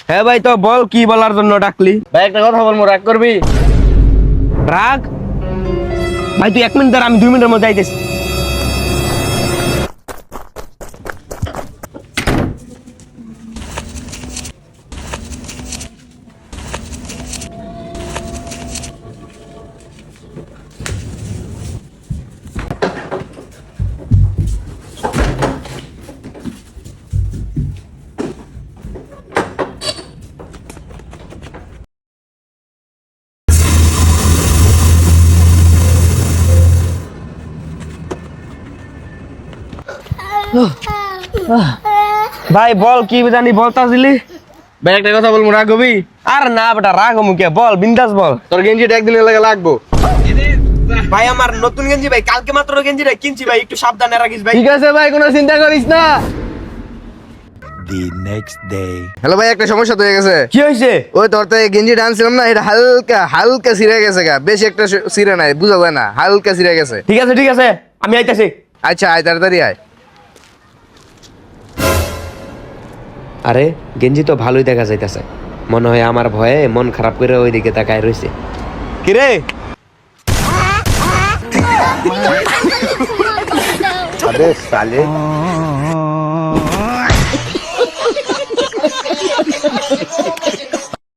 হ্যাঁ ভাই, তো বল কি বলার জন্য ডাকলি? ভাই একটা কথা বলবো, রাগ করবি? রাগ? ভাই তুই 1 মিনিট দাঁড়া, আমি 2 মিনিটের মধ্যে আইতেছি। ভাই বল কি জানি বলতাছিলি? ভাই একটা কথা বলবো, রাগ হবি? আর না বেটা, রাগ মুখে বল, বিন্দাস বল। তোর গেঞ্জিটা একদিনের লাগে লাগবো। ভাই আমার নতুন গেঞ্জি ভাই, কালকে মাত্র গেঞ্জিটা কিনছি ভাই, একটু সাবধানে রাখিস ভাই। ঠিক আছে ভাই, কোনো চিন্তা করিস না। The next day. হ্যালো ভাই, একটা সমস্যা তো হয়ে গেছে। কি হয়েছে? ওই তোর তো গেঞ্জি আনছিলাম না, এটা হালকা হালকা ছিঁড়ে গেছে গা, বেশি একটা ছিঁড়ে নাই, বুঝা যায় না, হালকা ছিঁড়ে গেছে। ঠিক আছে ঠিক আছে, আমি আইতাছি। আচ্ছা আয়, তাড়াতাড়ি আয়। আরে গেঞ্জি তো ভালোই দেখা যাইতাছে, মনে হয় আমার ভয়ে মন খারাপ করে ওইদিকে তাকায় রইছে। কিরে আবে সালে